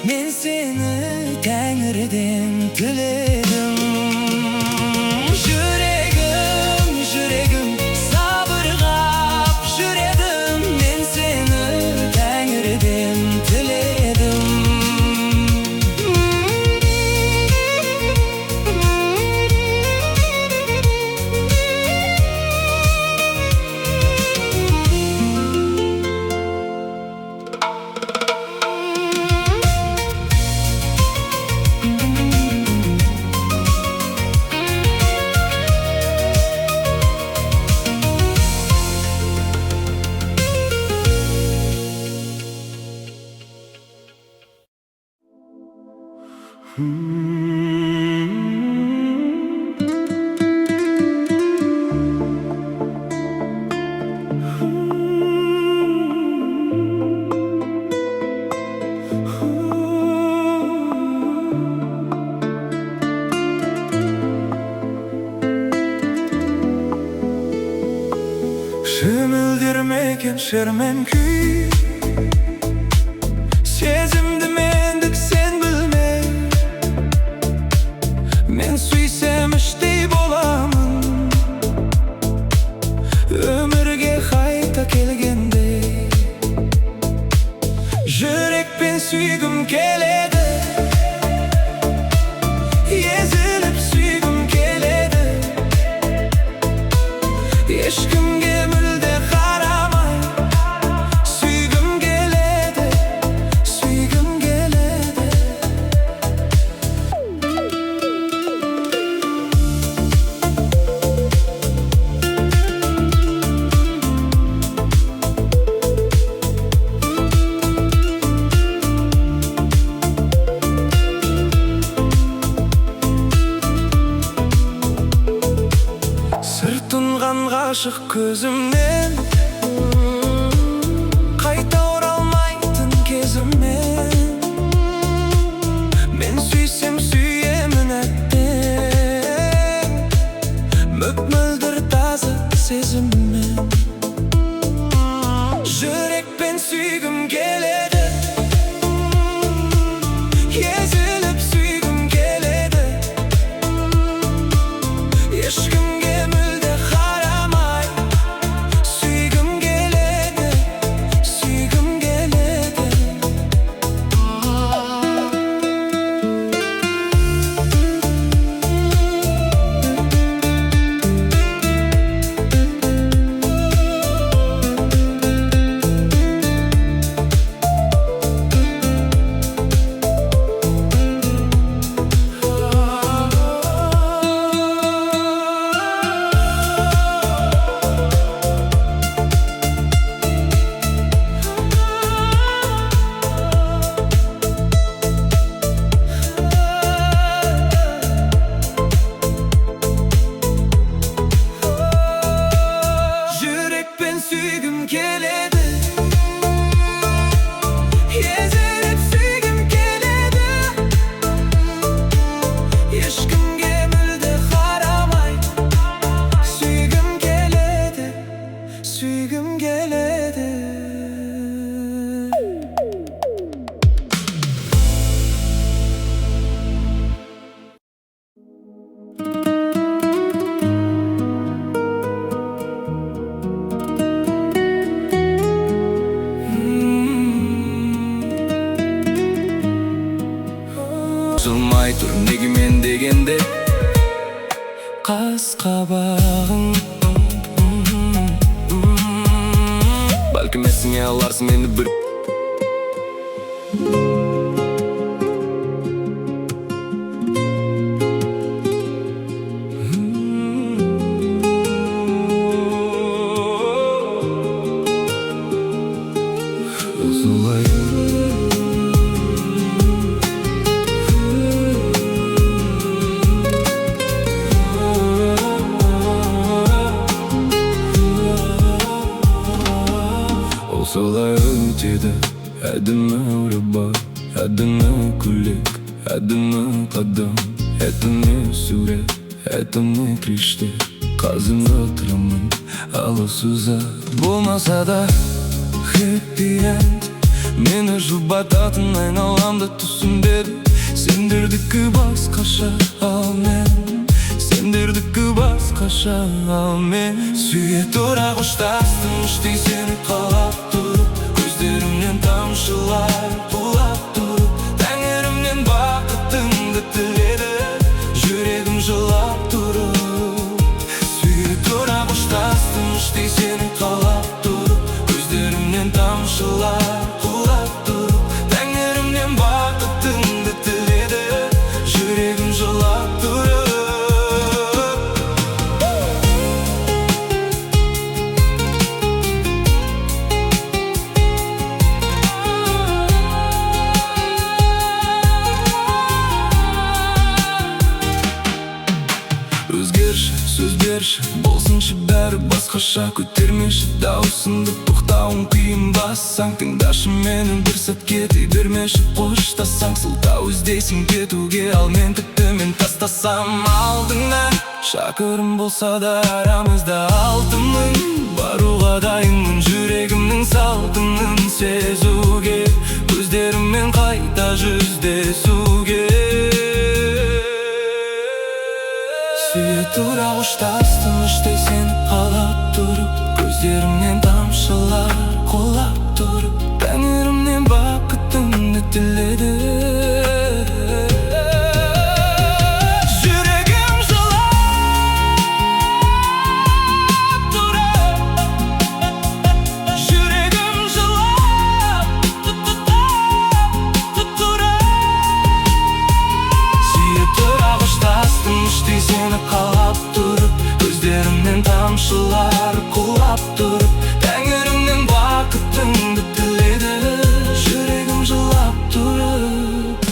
Men seni Tengri'den tiledim. Yüreğim sabırgap yüredim. Men seni Tengri'den tiledim. Şümüldirmeken şermen küy, sezimdi mendik sen bilme. Men suysam iştey bolamın, ömürge hayta kelgende. Yürekpen süygüm keledi, ezilip süygüm keledi. Eşkimge mülde karamay, süygüm geledi, süygüm geledi. Sırtıngan aşık gözümden, kayta oralmaytın kezimmen. Men süysem süyemin etten, mökmüldür taza sezimmen. Yürekpen süygüm geledi, ezilip süygüm geledi. Eşkimge mülde karamay, süygüm geledi, süygüm geledi. Yürekpen süygüm geledi, ezilip süygüm geledi. Eşkimge mülde karamay, süygüm geledi, süygüm geledi. Zulmay tur negi men degende, kas kabağın. Balkim esine alarsın meni bir. Olsalar ötede, adına urba, adına kulak, adına kadam, adına suret, adına krişte. Kazımda oturamın, alasıza. Bulmasa da happy end, Meni жұбататын айналамда түсінбеді. Сендердікі басқаша, ал мен сендердікі басқаша, ал мен сүйе тұра қоштастым іштей сені қалап тұрып, көздерімнен тамшылар құлап тұрып, тәңірімнен бақытыңды тіледі, жүрегім жылап тұрып. Сүйе тұра қоштастым іштей сені қалап тұрып, көздерімнен тамшылар құлап тұрып, тәңірімнен бақытыңды тіледі, жүрегім жылап тұрып. Өзгерші, сөз берші, болсыншы бәрі басқаша. Көтермеші даусыңды, тоқтауың қиын бассаң. Тыңдашы мені бір сәтке, дей бермеші қоштасаң. Сылтау іздейсің кетуге, ал мен тіпті мен тастасам алдыңнан. Шақырым болса да арамызда алтынмын, баруға дайынмын жүрегімнің салтынын сезуге, көздеріммен қайта жүздесуге. Сүйе тұра қоштастым іштей сені қалап тұрып, көздерімнен тамшылар құлап тұрып, тәңірімнен бақытыңды тіледі. Жүрегім жылап тұрып, жүрегім жылап тұрып. Сүйе тұра қоштастым іштей сені қалап тұрып, көздерімнен тамшылар құлап тұрып, тәңірімнен бақытыңды тіледі, жүрегім жылап тұрып.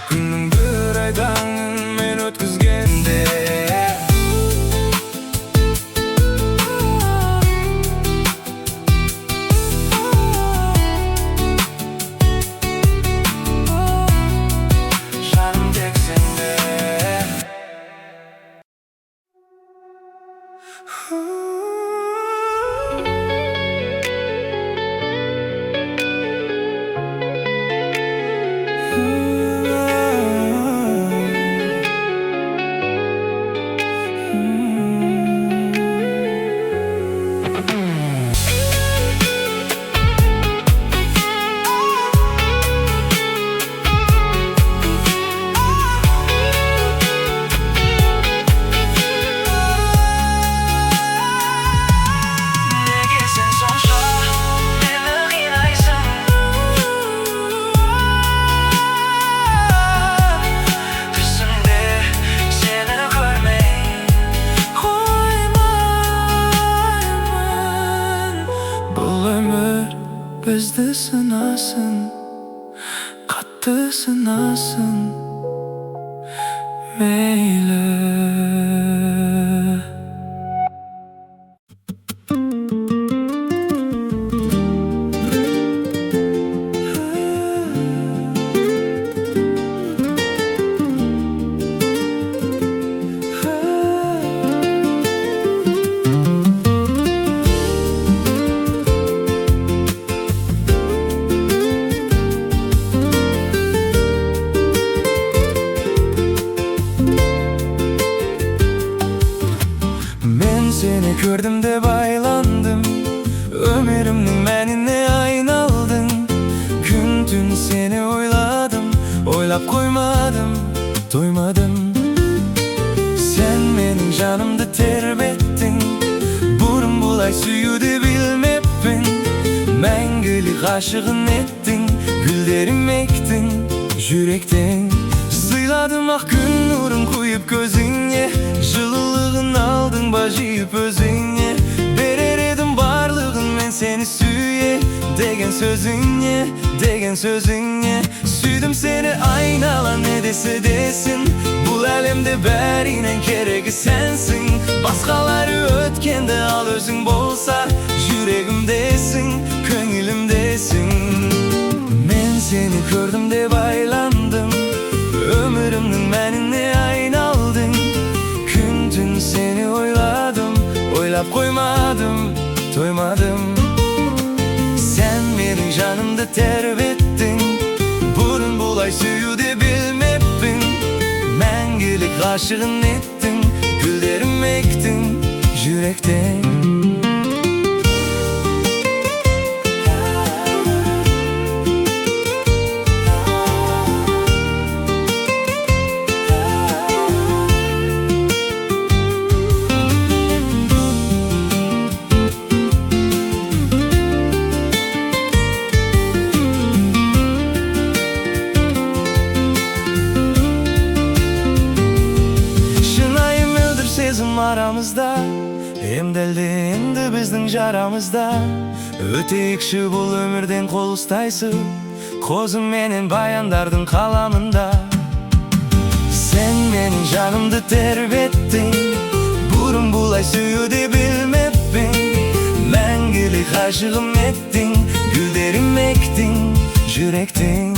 Күннің бір айдаңын мен өткізгенде, жаным тек сенде. Бізді сынасын, қатты сынасын, мейлі. Seni gördüm de baylandım, ömrümün mənine aynaldın. Gün tün seni oyladım, oylap koymadım, doymadım. Sen benim canımda terbettin, burun bulay suyu da bilmepin. Мәңгі Мәңгілік ғашығын еттің, гүлдерім ектің жүректен. Сыйладым ақ күн нұрын құйып көзіңе, жылылығын алдың ба жиып өзіңе. Берер едім барлығын мен сені сүйе, деген сөзіңе, деген сөзіңе. Сүйдім сені айнала не десе десін, бұл әлемде бәрінен керегі сәнсің. Басқалары өткенді ал өзің болса, жүрегімдесің, көңілімдесің. Мен сені көрдім де байландым, өмірімнің мәніне айналдың. Күн түн сені ойладым, ойлап қоймадым, тоймадым. Сен менің жанымды тербеттің, бұрын бұлай сүюді білмеппін. Мәңгілік ғашығын еттің, гүлдерім ектің жүректен. Арамызда емделді енді біздің жарамызда. Өтейікші бұл өмірден қол ұстайсың, қозым менен баяндардың қаламында. Сен менің жанымды тербеттің, бұрын бұлай сүюді білмеппін. Мәңгілік ғашығым еттің, гүлдерім ектің жүректен.